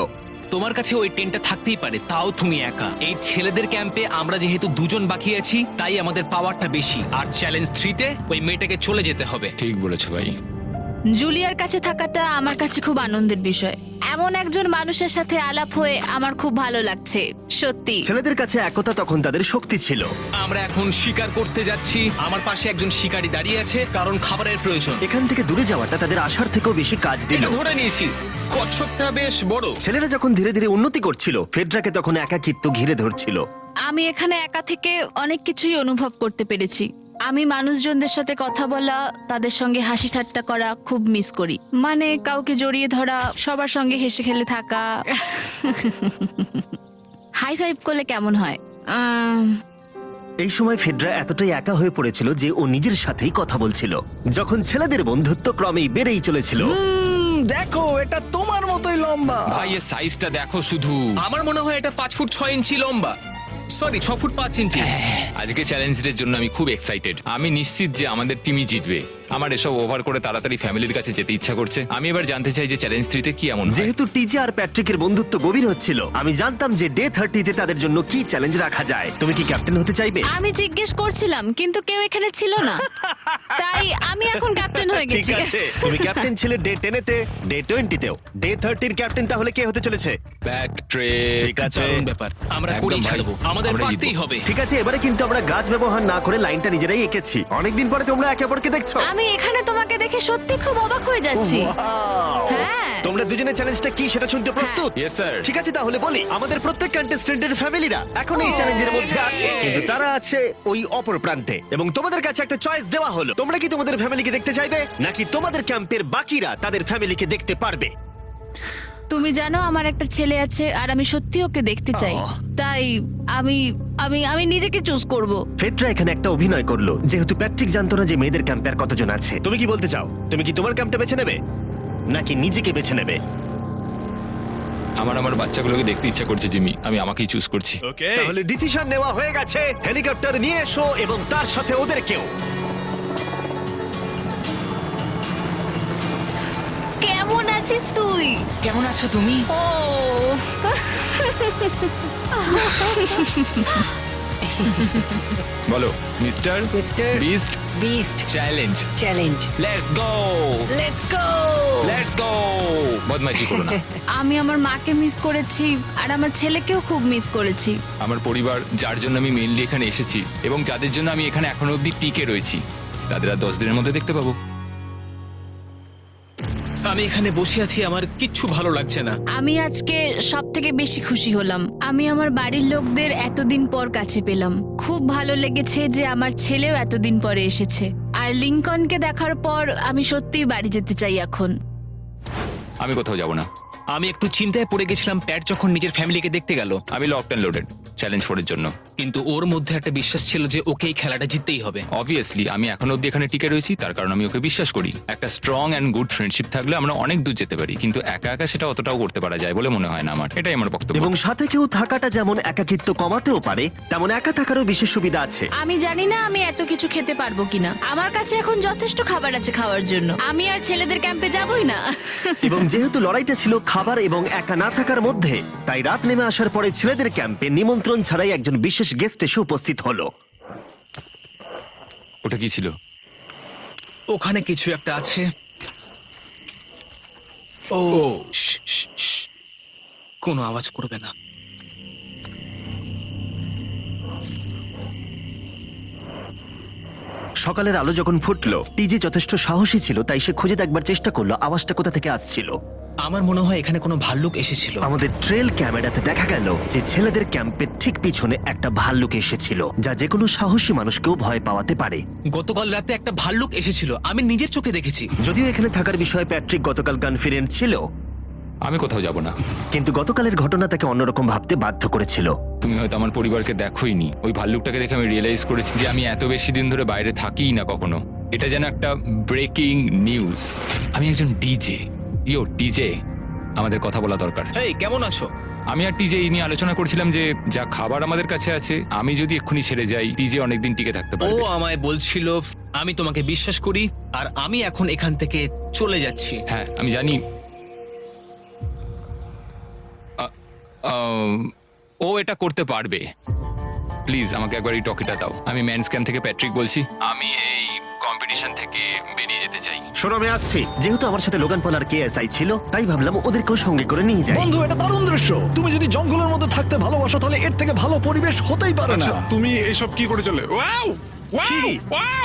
তোমার কাছে ওই টেন্টটা থাকতেই পারে, তাও তুমি একা। এই ছেলেদের ক্যাম্পে আমরা যেহেতু দুজন বাকি আছি, তাই আমাদের পাওয়ারটা বেশি। আর চ্যালেঞ্জ 3-তে ওই মেয়েটাকে চলে যেতে হবে। ঠিক বলেছো ভাই। জুলিয়ার কাছে থাকাটা আমার কাছে খুব আনন্দের বিষয়। এমন একজন মানুষের সাথে আলাপ হয়ে আমার খুব ভালো লাগছে, সত্যি। ছেলেদের কাছে একতা তখন তাদের শক্তি ছিল। আমরা এখন শিকার করতে যাচ্ছি। আমার পাশে একজন শিকারী দাঁড়িয়ে আছে, কারণ খাবারের প্রয়োজন। এখান থেকে দূরে যাওয়াটা তাদের আশার থেকেও বেশি কাজ দিল। এটা ধরে নিয়েছি। কচ্ছপটা বেশ বড়। ছেলেরা যখন ধীরে ধীরে উন্নতি করছিল, ফেডরাকে তখন একাকিত্ব ঘিরে ধরছিল। আমি এখানে একা থেকে অনেক কিছুই অনুভব করতে পেরেছি। আমি মানুষজনদের সাথে কথা বলা, তাদের সঙ্গে হাসি ঠাট্টা করা খুব মিস করি। মানে কাউকে জড়িয়ে ধরা, সবার সঙ্গে হেসে খেলে থাকা। হাই ফাইভ করলে কেমন হয়? এই সময় ফেডরা এতটাই একা হয়ে পড়েছিল যে ও নিজের সাথেই কথা বলছিল। যখন ছেলেদের বন্ধুত্ব ক্রমেই বেড়েই চলেছিল, দেখো, এটা তোমার মতোই লম্বা। ভাই এর সাইজটা দেখো শুধু। আমার মনে হয় এটা 5 ফুট 6 ইঞ্চি লম্বা। সরি, 6 ফুট 5 ইঞ্চি। আজকে চ্যালেঞ্জের জন্য আমি খুব এক্সাইটেড। আমি নিশ্চিত যে আমাদের টিমই জিতবে। আমার এসব ওভার করে তাড়াতাড়ি ফ্যামিলির কাছে যেতে ইচ্ছা করছে। আমি এবার জানতে চাই যে চ্যালেঞ্জ 3-তে কি এমন হয়। যেহেতু টিজে আর প্যাট্রিকের বন্ধুত্ব গভীর হচ্ছিল, আমি জানতাম যে ডে 30-তে তাদের জন্য কি চ্যালেঞ্জ রাখা যায়। তুমি কি ক্যাপ্টেন হতে চাইবে? আমি জিজ্ঞেস করছিলাম, কিন্তু কেউ এখানে ছিল না, তাই আমি এখন ক্যাপ্টেন হয়ে ঠিক গেছি। আছে, তুমি ক্যাপ্টেন ছিলে ডে 10-তে, ডে 20-তেও। ডে 30-র ক্যাপ্টেন তাহলে কে হতে চলেছে? Back trek. ঠিক আছে, দারুণ ব্যাপার। আমরা একদম করেই ভাই। ছাড়বো। আমাদের আমরা পারতেই জিতবো। হবে। ঠিক আছে। এবারে কিন্তু আমরা গাছ ব্যবহার না করে লাইনটা নিজেরাই এঁকেছি। অনেকদিন পরে তোমরা একে অপরকে দেখছো। আমি এখানে তোমাকে দেখে সত্যি খুব অবাক হয়ে যাচ্ছি। Wow! হ্যাঁ। তোমরা দুজনের চ্যালেঞ্জটা কি সেটা শুনতে প্রস্তুত? Yes, sir. ঠিক আছে, তাহলে বলি, আমাদের প্রত্যেক কন্টেস্টেন্টের ফ্যামিলিরা এখন এই চ্যালেঞ্জের মধ্যে আছে, কিন্তু তারা আছে ওই অপর প্রান্তে। এবং তোমাদের কাছে একটা চয়েস দেওয়া হলো, তোমরা কি তোমাদের ফ্যামিলিকে দেখতে চাইবে নাকি তোমাদের ক্যাম্পের বাকিরা তাদের ফ্যামিলিকে দেখতে পারবে? তুমি জানো আমার একটা ছেলে আছে আর আমি সত্যি ওকে দেখতে চাই। আহ। তাই আমি আমি আমি নিজেকে চুজ করব। ফেডরা এখানে একটা অভিনয় করলো, যেহেতু প্যাট্রিক জানতো না যে মেয়েদের ক্যাম্পে আর কতজন আছে। তুমি কি বলতে চাও? তুমি কি তোমার ক্যাম্পটা বেছে নেবে নাকি নিজেকে বেছে নেবে? আমার বাচ্চাগুলোকে দেখতে ইচ্ছা করছে জিমি। আমি আমাকেই চুজ করছি। তাহলে ডিসিশন নেওয়া হয়ে গেছে। হেলিকপ্টার নিয়ে এসো এবং তার সাথে ওদেরকেও। কেমন আছিস তুই? কেমন আছো তুমি? ও বলো mister mister beast beast challenge. Challenge. Let's go, let's go. Let's go. বদমাইশি করো না। আমি আমার মাকে মিস করেছি আর আমার ছেলেকেও খুব মিস করেছি। আমার পরিবার, যার জন্য আমি মেইনলি এখানে এসেছি এবং যাদের জন্য আমি এখানে এখনো অবধি টিকে রয়েছি, তাদের আর 10 দিনের মধ্যে দেখতে পাবো। আমি এখানে বসে আছি, আমার কিচ্ছু ভালো লাগছে না। আমি আজকে সব থেকে বেশি খুশি হলাম। আমি আমার বাড়ির লোকদের এতদিন পর কাছে পেলাম। খুব ভালো লেগেছে যে আমার ছেলেও এতদিন পরে এসেছে। আর লিংকনকে দেখার পর আমি সত্যিই বাড়ি যেতে চাই এখন। আমি কোথাও যাব না। আমি একটু চিন্তায় পড়ে গেছিলাম প্যাট যখন নিজের ফ্যামিলিকে দেখতে গেল, আমি লকড অ্যান্ড লোডেড চ্যালেঞ্জ 4 এর জন্য। কিন্তু ওর মধ্যে একটা বিশ্বাস ছিল যে ওকে এই খেলাটা জিততেই হবে। অবভিয়াসলি আমি এখনো অব্দি এখানে টিকে রয়েছি, তার কারণ আমি ওকে বিশ্বাস করি। একটা স্ট্রং অ্যান্ড গুড ফ্রেন্ডশিপ থাকলে আমরা অনেক দূর যেতে পারি, কিন্তু একা একা সেটা অতটাও করতে পারা যায় বলে মনে হয় না আমার। এটাই আমার বক্তব্য। এবং সাথে কেউ থাকাটা যেমন একাকিত্ব কমাতেও পারে, তেমন একা থাকারও বিশেষ সুবিধা আছে। আমি জানি না আমি এত কিছু খেতে পারবো কিনা। আমার কাছে এখন যথেষ্ট খাবার আছে খাওয়ার জন্য। আমি আর ছেলেদের ক্যাম্পে যাবই না। এবং যেহেতু লড়াইটা ছিল খাবার এবং একা না থাকার মধ্যে, তাই রাত নেমে আসার পরে ছেলেদের ক্যাম্পে নিমন্ত্রণ ছাড়াই একজন বিশেষ গেস্ট এসে উপস্থিত হলো। ওটা কি ছিল? ওখানে কিছু একটা আছে। ও শ্, শ্, শ্। কোনো আওয়াজ করবে না। সকালের আলো যখন ফুটলো, টিজে যথেষ্ট সাহসী ছিল, তাই সে খুঁজে দেখবার চেষ্টা করলো আওয়াজটা কোথা থেকে আসছিল। আমার মনে হয় এখানে কোনো ভাল্লুক এসেছিল। আমাদের ট্রেল ক্যামেরাতে দেখা গেল যে ছেলেদের ক্যাম্পের ঠিক পিছনে একটা ভাল্লুক এসেছিল, যা যে কোনো সাহসী মানুষকেও ভয় পাওয়াতে পারে। গতকাল রাতে একটা ভাল্লুক এসেছিল, আমি নিজের চোখে দেখেছি। যদিও এখানে থাকার বিষয়ে প্যাট্রিক গতকাল কনফিডেন্ট ছিল, আমি কোথাও যাব না। কিন্তু গতকালের ঘটনা তাকে অন্যরকম ভাবতে বাধ্য করেছিল। তুমি হয়তো আমার পরিবারকে দেখোইনি। ওই ভাল্লুকটাকে দেখে আমি রিয়েলাইজ করেছি যে আমি এত বেশি দিন ধরে বাইরে থাকিই না কখনো। এটা যেন একটা ব্রেকিং নিউজ। আমি একজন ডিজে। ডিজে, আমাদের কথা বলা দরকার। এই কেমন আছো? আমি আর টিজে এই নিয়ে আলোচনা করছিলাম যে যা খাবার আমাদের কাছে আছে, আমি যদি এক্ষুনি ছেড়ে যাই, টিজে অনেকদিন টিকে থাকতে ও পারবে। আমায় বলছিল আমি তোমাকে বিশ্বাস করি, আর আমি এখন এখান থেকে চলে যাচ্ছি। হ্যাঁ আমি জানি। ও এটা করতে পারবে। প্লিজ আমাকে একবার এই টকিটা দাও। আমি ম্যানস ক্যাম্প থেকে প্যাট্রিক বলছি। আমি এই কম্পিটিশন থেকে বেরিয়ে যেতে চাই। শোনো, আমি আসছি। যেহেতু আমার সাথে লোগান পল আর কেএসআই ছিল, তাই ভাবলাম ওদেরকেও সঙ্গে করে নিয়ে যাই। বন্ধু, এটা দারুণ দৃশ্য। তুমি যদি জঙ্গলের মধ্যে থাকতে ভালোবাসো, তাহলে এর থেকে ভালো পরিবেশ হতেই পারে না। আচ্ছা, তুমি এসব কি করে চলে? ওয়াও কি?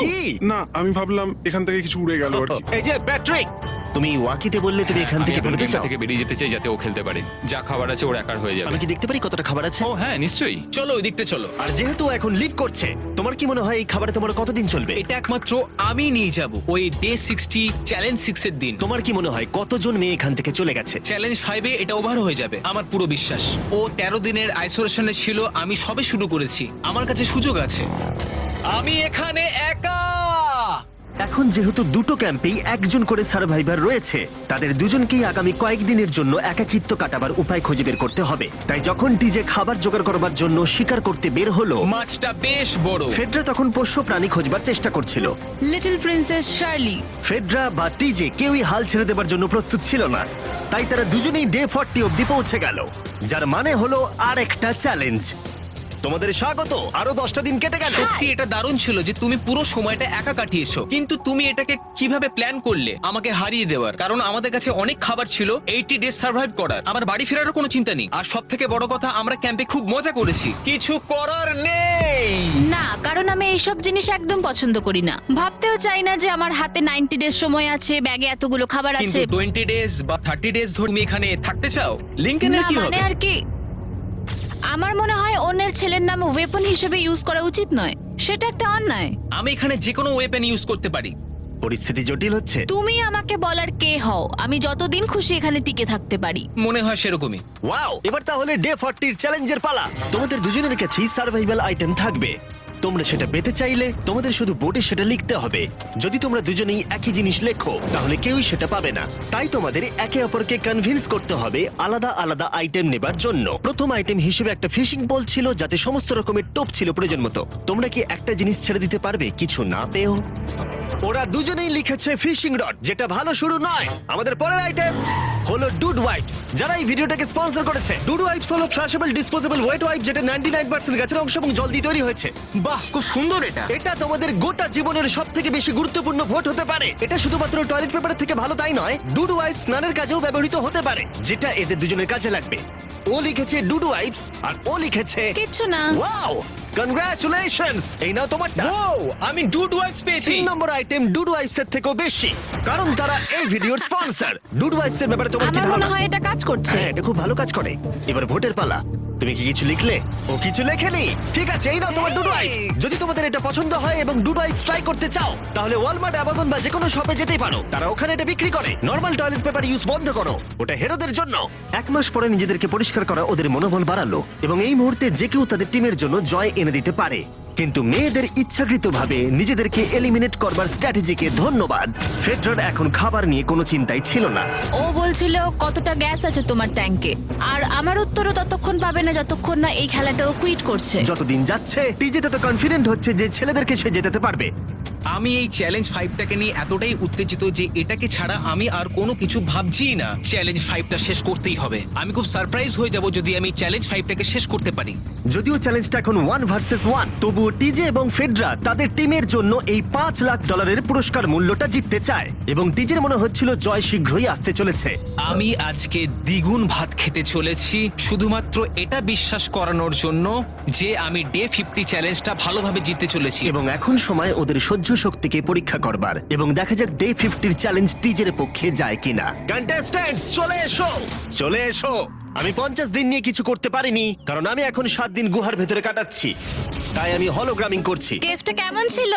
কি? না, আমি ভাবলাম এখান থেকে কিছু উড়ে গেল আর কি। এই যে প্যাট্রিক, তুমি ওয়াকিতে বললে তুমি এখান থেকে আমি বেরোতে গেম চাও। থেকে বেরিয়ে যেতে চাই যাতে ও খেলতে পারে। যা খাবার আছে ওর একার হয়ে যাবে। আমি কি দেখতে পারি কতটা খাবার আছে? ও হ্যাঁ নিশ্চয়ই। চলো ওই দিকটা চলো। আর যেহেতু ও এখন লিভ করছে, তোমার কি মনে হয় এই খাবারে তোমার কতদিন চলবে? এটা একমাত্র আমি নিয়ে যাব ওই ডে 60 চ্যালেঞ্জ 6 এর দিন। তোমার কি মনে হয় কতজন মেয়ে এখান থেকে চলে গেছে? চ্যালেঞ্জ 5 এ এটা ওভার হয়ে যাবে, আমার পুরো বিশ্বাস। ও 13 দিনের আইসোলেশনে ছিল, আমি সবে শুরু করেছি। আমার কাছে সুযোগ আছে। আমি এখানে একা। এখন যেহেতু দুটো ক্যাম্পেই একজন করে সার্ভাইভার রয়েছে, তাদের দুজনকেই আগামী কয়েকদিনের জন্য একাকিত্ব কাটাবার উপায় খুঁজে বের করতে হবে। তাই যখন টিজে খাবার জোগাড় করবার জন্য শিকার করতে বের হলো, মাছটা বেশ বড়। ফেডরা তখন পোষ্য প্রাণী খোঁজবার চেষ্টা করছিল। Little princess Shirley. ফেডরা বা টিজে কেউই হাল ছেড়ে দেবার জন্য প্রস্তুত ছিল না, তাই তারা দুজনেই ডে 40 অব্দি পৌঁছে গেল, যার মানে হলো আর একটা চ্যালেঞ্জ। তোমাদের স্বাগত। আরো 10টা দিন কেটে গেল। সত্যি এটা দারুণ ছিল যে তুমি পুরো সময়টা একা কাটিয়েছো, কিন্তু তুমি এটাকে কিভাবে প্ল্যান করলে আমাকে হারিয়ে দেওয়ার? কারণ আমাদের কাছে অনেক খাবার ছিল 80 ডেজ সার্ভাইভ করার। আমার বাড়ি ফেরারও কোনো চিন্তা নেই। আর সব থেকে বড় কথা, আমরা ক্যাম্পে খুব মজা করেছি। কিছু করার নেই। না, কারণ আমি এইসব জিনিস একদম পছন্দ করি না। ভাবতেও চাই না যে আমার হাতে 90 ডেজ সময় আছে, ব্যাগে এতগুলো খাবার কিন্তু আছে। 20 ডেজ বা 30 ডেজ ধরে তুমি এখানে থাকতে চাও? লিংকেনের না কি মানে হবে? আর কি, আমার মনে হয় অন্যের ছেলের নাম ওয়েপন হিসেবে ইউজ করা উচিত নয়। সেটা একটা অন্যায়। আমি এখানে যে কোনো ওয়েপেন ইউজ করতে পারি। পরিস্থিতি জটিল হচ্ছে। তুমি আমাকে বলার কে হও? আমি যতদিন খুশি এখানে টিকে থাকতে পারি। মনে হয় সেরকমই। ওয়াও, এবার তাহলে ডে 40 চ্যালেঞ্জের পালা। তোমাদের দুজনের কাছেই সার্ভাইভাল আইটেম থাকবে। তোমরা সেটা পেতে চাইলে তোমাদের শুধু বোর্ডে সেটা লিখতে হবে। যদি তোমরা দুজনেই একই জিনিস লেখো, তাহলে কেউই সেটা পাবে না। তাই তোমাদের একে অপরকে কনভিন্স করতে হবে আলাদা আলাদা আইটেম নেবার জন্য। প্রথম আইটেম হিসেবে একটা ফিশিং পোল ছিল, যাতে সমস্ত রকমের টোপ ছিল প্রয়োজন মতো। তোমরা কি একটা জিনিস ছেড়ে দিতে পারবে কিছু না পেও? ওরা দুজনেই লিখেছে ফিশিং রড, যেটা ভালো শুরু নয়। আমাদের পরের আইটেম হলো ডুড ওয়াইপস, যারা এই ভিডিওটাকে স্পন্সর করেছে। ডুড ওয়াইপস হলো ফ্ল্যাশেবল ডিসপোজেবল ওয়েট ওয়াইপ, যেটা 99% গাছের অংশ এবং জল দিয়ে তৈরি হয়েছে। বাহ, খুব সুন্দর এটা। এটা তোমাদের গোটা জীবনের সবথেকে বেশি গুরুত্বপূর্ণ ভোট হতে পারে। এটা শুধুমাত্র টয়লেট পেপারের থেকে ভালো তাই নয়, ডুড ওয়াইপস স্নানের কাজেও ব্যবহৃত হতে পারে, যেটা এদের দুজনের কাজে লাগবে। ও লিখেছে ডুড ওয়াইপস, আর ও লিখেছে কিচ্ছু না। ওয়াও, কনগ্রাচুলেশনস, এই নাও তোমারটা। আমি ডুড ওয়াইফস পেয়েছি। 3 নম্বর আইটেম ডুড ওয়াইফস এর থেকেও বেশি, কারণ তারা এই ভিডিওর স্পন্সর। ডুড ওয়াইফস এর ব্যাপারে তোমার কি আমার মনে ধারণা? হয় এটা কাজ করছে। হ্যাঁ, এটা খুব ভালো কাজ করে। এবার ভোটের পালা। তুমি কি কিছু লিখলে? ও কিছু লেখেনি। ঠিক আছে, এই নাও তোমার ডুড ওয়াইফস। যদি তোমাদের এটা পছন্দ হয় এবং ডুড ওয়াইফস ট্রাই করতে চাও, তাহলে ওয়ালমার্ট, অ্যামাজন বা যে কোনো শপে যেতেই পারো। তারা ওখানে এটা বিক্রি করে। নর্মাল টয়লেট পেপার ইউজ বন্ধ করো, ওটা হেরোদের জন্য। 1 মাস পরে নিজেদেরকে পরিষ্কার করা ওদের মনোবল বাড়ালো এবং এই মুহূর্তে যে কেউ তাদের টিমের জন্য জয় এনে দিতে পারে। কিন্তু মেয়েদের ইচ্ছাকৃতভাবে নিজেদেরকে এলিমিনেট করবার স্ট্র্যাটেজিকে ধন্যবাদ। ফেডরার এখন খাবার নিয়ে কোনো চিন্তাই ছিল না। ও বলছিল কতটা গ্যাস আছে তোমার ট্যাঙ্কে, আর আমার উত্তরও ততক্ষণ পাবে না যতক্ষণ না এই খেলাটাও কুইট করছে। যতদিন যাচ্ছে টিজে তত কনফিডেন্ট হচ্ছে যে ছেলেদেরকে সে জেতাতে পারবে। আমি এই চ্যালেঞ্জ 5টাকে নিয়ে এতটাই উত্তেজিত যে এটাকে ছাড়া আমি আর কোনো কিছু ভাবছিই না। চ্যালেঞ্জ 5টা শেষ করতেই হবে। আমি খুব সারপ্রাইজ হয়ে যাব যদি আমি চ্যালেঞ্জ 5টাকে শেষ করতে পারি। যদিও চ্যালেঞ্জটা এখন 1 ভার্সেস 1, তবুও টিজে এবং ফেডরা তাদের টিমের জন্য এই $5 লাখ পুরস্কার মূল্যটা জিততে চায় এবং টিজের মনে হচ্ছিল জয় শীঘ্রই আসতে চলেছে। আমি আজকে দ্বিগুণ ভাত খেতে চলেছি শুধুমাত্র এটা বিশ্বাস করানোর জন্য যে আমি ডে 50 চ্যালেঞ্জটা ভালোভাবে জিততে চলেছি। এবং এখন সময় ওদের সহ্য শক্তিকে পরীক্ষা করবার এবং দেখা যাক ডে 50 চ্যালেঞ্জ টিজের পক্ষে যায় কিনা। কন্টেস্ট্যান্টস চলে এসো, চলে এসো। আমি 50 দিন নিয়ে কিছু করতে পারিনি কারণ আমি এখন 7 দিন গুহার ভেতরে কাটাচ্ছি, তাই আমি হলোগ্রামিং করছি। কেভটা কেমন ছিল?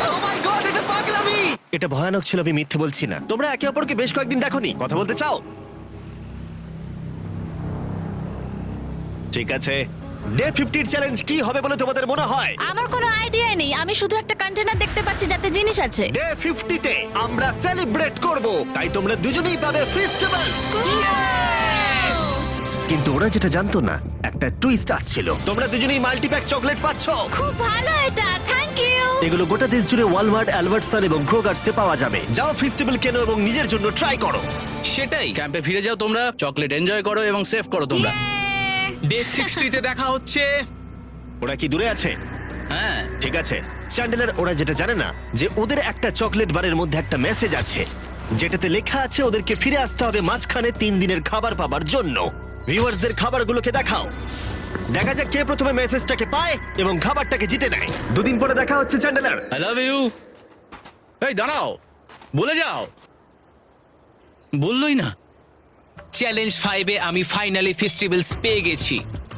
Oh my God, এটা পাগলামি! এটা ভয়ানক ছিল, আমি মিথ্যে বলছি না। তোমরা একে অপরকে বেশ কয়েকদিন দেখোনি, কথা বলতে চাও? ঠিক আছে, ডে 50 চ্যালেঞ্জ কি হবে বলে তোমাদের মনে হয়? আমার কোনো আইডিয়া নেই, আমি শুধু একটা কন্টেনার দেখতে পাচ্ছি যাতে জিনিস আছে। ডে 50 তে আমরা সেলিব্রেট করব, তাই তোমরা দুজনেই পাবে ফেস্টিভ্যালস। কিন্তু ওরা যেটা জানতো না, একটা টুইস্ট আসছিল। তোমরা দুজনেই মাল্টিপ্যাক চকলেট পাচ্ছ। খুব ভালো এটা, থ্যাংক ইউ। এগুলো গোটা দেশ জুড়ে ওয়ালমার্ট, অ্যালবার্টসন এবং ক্রোগার্সে পাওয়া যাবে। যাও ফেস্টিভ্যাল কেনো এবং নিজের জন্য ট্রাই করো। সেটাই। ক্যাম্পে ফিরে যাও তোমরা, চকলেট এনজয় করো এবং সেভ করো তোমরা। ডে 60 তে দেখা হচ্ছে। ওরা কি দূরে আছে? হ্যাঁ, ঠিক আছে চ্যান্ডেলার, ওরা যেটা জানে না যে ওদের একটা চকলেট বারের মধ্যে একটা মেসেজ আছে যেটাতে লেখা আছে ওদেরকে ফিরে আসতে হবে মাঝখানে 3 দিনের খাবার পাবার জন্য। ভিউয়ার্সদের খাবারগুলোকে দেখাও, দেখা যাক কে প্রথমে মেসেজটাকে পায় এবং খাবারটাকে জিতে নেয়। 2 দিন পরে দেখা হচ্ছে চ্যান্ডেলার। I love you. এই দাঁড়াও, বলে যাও। বললোই না। চ্যালেঞ্জ 5-এ আমি ফাইনালি ফেস্টিভ্যালস পেয়ে গেছি।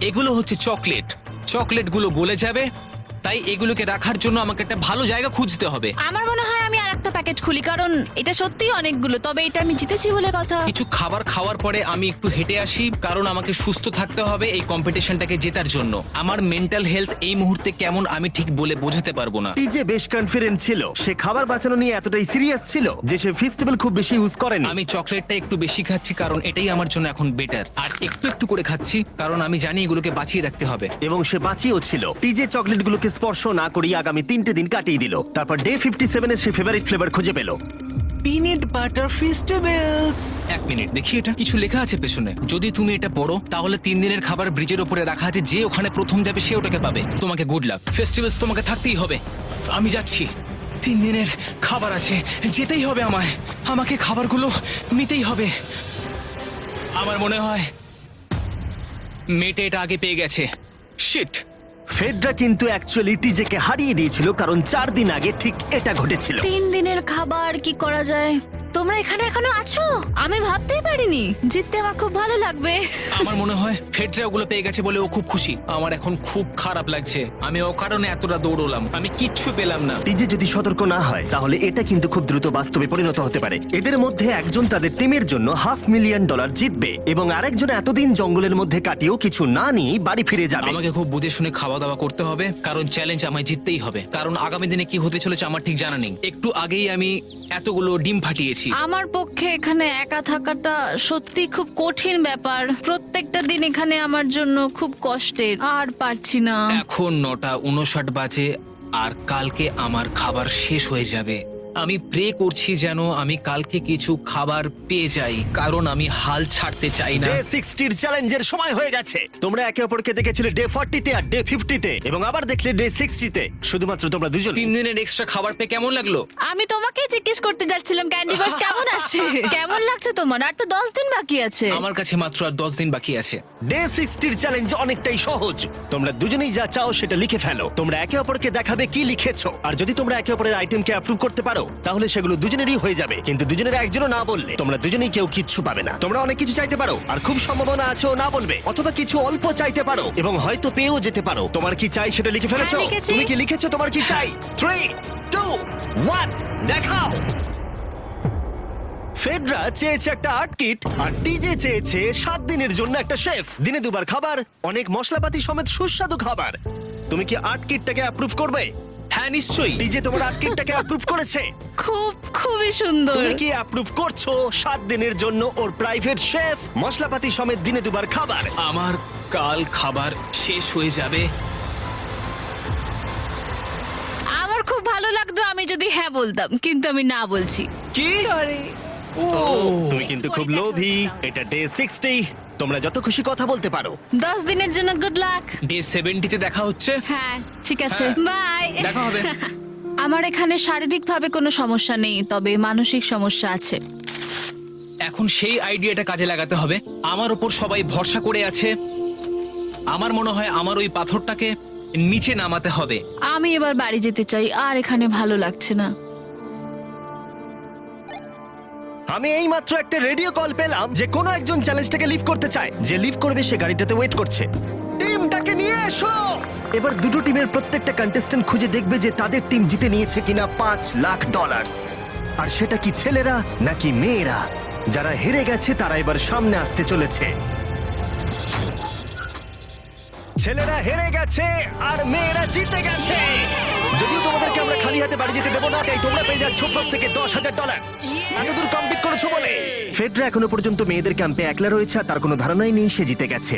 এগুলো হচ্ছে চকলেট। চকলেটগুলো গলে যাবে, তাই এগুলোকে রাখার জন্য আমাকে একটা ভালো জায়গা খুঁজতে হবে। আমার মনে হয় আমি আরেকটা প্যাকেট খুলি, কারণ এটা সত্যিই অনেকগুলো, তবে এটা আমি জিতেছি বলে কথা। কিছু খাবার খাওয়ার পরে আমি একটু হেঁটে আসি, কারণ আমাকে সুস্থ থাকতে হবে এই কম্পিটিশনটাকে জেতার জন্য। আমার মেন্টাল হেলথ এই মুহূর্তে কেমন আমি ঠিক বলে বোঝাতে পারবো না। টিজে বেশ কনফিডেন্ট ছিল, সে খাবার বাঁচানো নিয়ে এতটাই সিরিয়াস ছিল যে সে ফেস্টিভ্যাল খুব বেশি ইউজ করেনি। আমি চকলেটটা একটু বেশি খাচ্ছি কারণ এটাই আমার জন্য এখন বেটার, আর একটু একটু করে খাচ্ছি কারণ আমি জানি এগুলোকে বাঁচিয়ে রাখতে হবে। এবং সে বাঁচিয়েও ছিল। টিজে চকলেটগুলোকে স্পর্শ না করিয়ে আগামী 3টে দিন কাটিয়ে দিল। তারপর ডে 57-এ সে ফেভারিট ফ্লেভার খুঁজে পেল। Peanut butter festivals. 1 মিনিট দেখি, এটা কিছু লেখা আছে পেছনে। যদি তুমি এটা পড়ো তাহলে 3 দিনের খাবার ব্রিজের উপরে রাখা আছে, যে ওখানে প্রথম যাবে সে ওটাকে পাবে। তোমাকে গুড লাক। ফেস্টিভ্যালস তোমাকে থাকতেই হবে। আমি যাচ্ছি, 3 দিনের খাবার আছে, যেতেই হবে আমায়। আমাকে খাবারগুলো নিতেই হবে। আমার মনে হয় মেয়েটা এটা আগে পেয়ে গেছে। শিট। ফেডরা কিন্তু অ্যাকচুয়ালি টিজেকে হারিয়ে দিয়েছিল কারণ 4 দিন আগে ঠিক এটা ঘটেছিল। 3 দিনের খাবার কি করা যায়? তোমরা এখানে এখনো আছো? আমি ভাবতেই পারিনি। জিততে আমার খুব ভালো লাগবে। আমার মনে হয় ফেডরা ওগুলো পেয়ে গেছে বলে ও খুব খুশি। আমার এখন খুব খারাপ লাগছে। আমি ও কারণে এতটা দৌড়লাম, আমি কিচ্ছু পেলাম না। টিজে যদি সতর্ক না হয় তাহলে এটা কিন্তু খুব দ্রুত বাস্তবে পরিণত হতে পারে। এদের মধ্যে একজন তাদের টিমের জন্য $500,000 জিতবে এবং আরেকজন এতদিন জঙ্গলের মধ্যে কাটিয়েও কিছু না নিয়ে বাড়ি ফিরে যাবে। আমাকে খুব বুঝে শুনে খাওয়া দাওয়া করতে হবে, কারণ চ্যালেঞ্জ আমায় জিততেই হবে। কারণ আগামী দিনে কি হতে চলেছে আমার ঠিক জানা নেই। একটু আগেই আমি এতগুলো ডিম ফাটিয়েছি। আমার পক্ষে এখানে একা থাকাটা সত্যি খুব কঠিন ব্যাপার। প্রত্যেকটা দিন এখানে আমার জন্য খুব কষ্টের, আর পারছি না। এখন 9টা 59 বাজে আর কালকে আমার খাবার শেষ হয়ে যাবে। আমি প্রে করছি যেন আমি কালকে কিছু খাবার পেয়ে যাই, কারণ আমি হাল ছাড়তে চাই না। ডে 60 এর চ্যালেঞ্জের সময় হয়ে গেছে। তোমরা একে অপরকে দেখেছিলে ডে 40 তে আর ডে 50 তে, এবং আবার দেখলে ডে 60 তে। শুধুমাত্র তোমরা দুজন। 3 দিনের এক্সট্রা খাবার পেয়ে কেমন লাগলো? আমি তোমাকে জিজ্ঞেস করতে যাচ্ছিলাম ক্যান্ডি বাস কেমন আছে। কেমন লাগছে তোমার? আর তো 10 দিন বাকি আছে। আমার কাছে মাত্র আর 10 দিন বাকি আছে। ডে 60 এর চ্যালেঞ্জ অনেকটাই সহজ। তোমরা দুজনেই যা চাও সেটা লিখে ফেলো। তোমরা একে অপরকে দেখাবে কি লিখেছো, আর যদি তোমরা একে অপরের আইটেমকে অ্যাপ্রুভ করতে পারো তাহলে সেগুলো দুজনেরই হয়ে যাবে। কিন্তু দুজনের একজনও না বললে তোমরা দুজনেই কেউ কিচ্ছু পাবে না। তোমরা অনেক কিছু চাইতে পারো, আর খুব সম্ভাবনা আছে ও না বলবে, অথবা কিছু অল্প চাইতে পারো এবং হয়তো পেয়েও যেতে পারো। তোমার কি চাই সেটা লিখে ফেলেছো? হ্যাঁ, লিখেছি। তুমি কি লিখেছো তোমার কি চাই? 3, 2, 1 দেখাও। ফেডরা চেয়েছে একটা আর্ট কিট, আর টিজে চেয়েছে 7 দিনের জন্য একটা শেফ, দিনে 2 বার খাবার, অনেক মশলাপাতি সমেত সুস্বাদু খাবার। তুমি কি আর্ট কিটটাকে অ্যাপ্রুভ করবে? হ্যাঁ নিশ্চয়ই। টিজে তোমার আর্ট কিটটাকে অ্যাপ্রুভ করেছে। খুবই সুন্দর। তুমি কি অ্যাপ্রুভ করছো 7 দিনের জন্য ওর প্রাইভেট শেফ, মশলাপাতি সমেত দিনে 2 বার খাবার? আমার কাল খাবার শেষ হয়ে যাবে। আমার খুব ভালো লাগতো আমি যদি হ্যাঁ বলতাম, কিন্তু আমি না বলছি। কি? তুমি কিন্তু খুব লোভী। এটা ডে 60, তোমরা যত খুশি কথা বলতে পারো। 10 দিনের জন্য গুড লাক। ডে 70 তে দেখা হচ্ছে। হ্যাঁ ঠিক আছে, বাই। দেখা হবে। আমার এখানে শারীরিকভাবে কোনো সমস্যা নেই, তবে মানসিক সমস্যা আছে। এখন সেই আইডিয়াটা কাজে লাগাতে হবে। আমার উপর সবাই ভরসা করে আছে। আমার মনে হয় আমার ওই পাথরটাকে নিচে নামাতে হবে। আমি এবার বাড়ি যেতে চাই, আর এখানে ভালো লাগছে না। আমি এইমাত্র একটা রেডিও কল পেলাম যে কোনো একজন চ্যালেঞ্জটাকে লিভ করতে চায়। যে লিভ করবে সে গাড়িটাতে ওয়েট করছে। টিমটাকে নিয়ে এসো। এবার দুটো টিমের প্রত্যেকটা কন্টেস্ট্যান্ট খুঁজে দেখবে যে তাদের টিম জিতে নিয়েছে কিনা $5 লাখ। আর সেটা কি ছেলেরা নাকি মেয়েরা? যারা হেরে গেছে তারা এবার সামনে আসতে চলেছে। ছেলেরা হেরে গেছে আর মেয়েরা জিতে গেছে। যদিও তোমাদেরকে আমরা খালি হাতে বাড়ি যেতে দেবো না, তাই তোমরা পেয়ে যাচ্ছ প্রত্যেকে $10,000। এতদূর কমপ্লিট করেছো বলে। ফেডরা এখনো পর্যন্ত মেয়েদের ক্যাম্পে একলা রয়েছে, আর তার কোনো ধারণাই নেই সে জিতে গেছে।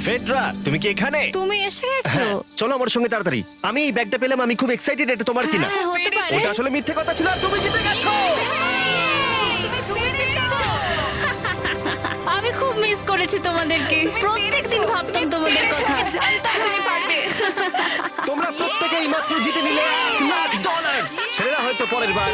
ফেডরা, তুমি কি এখানে? তুমি এসে গেছো? হ্যাঁ, চলো আমার সঙ্গে তাড়াতাড়ি। আমি এই ব্যাগটা পেলাম, আমি খুব এক্সাইটেড। এটা তোমার কিনা? হ্যাঁ, হতে পারে। ওটা আসলে মিথ্যে কথা ছিল, আর তুমি জিতে গেছো। আমি খুব মিস করেছি তোমাদেরকে। প্রত্যেকদিন ভাবতাম তোমাদের কথা। তোমরা প্রত্যেকেই মাত্র জিতে নিলে $1 লাখ। ছেলেরা হয়তো পরের বার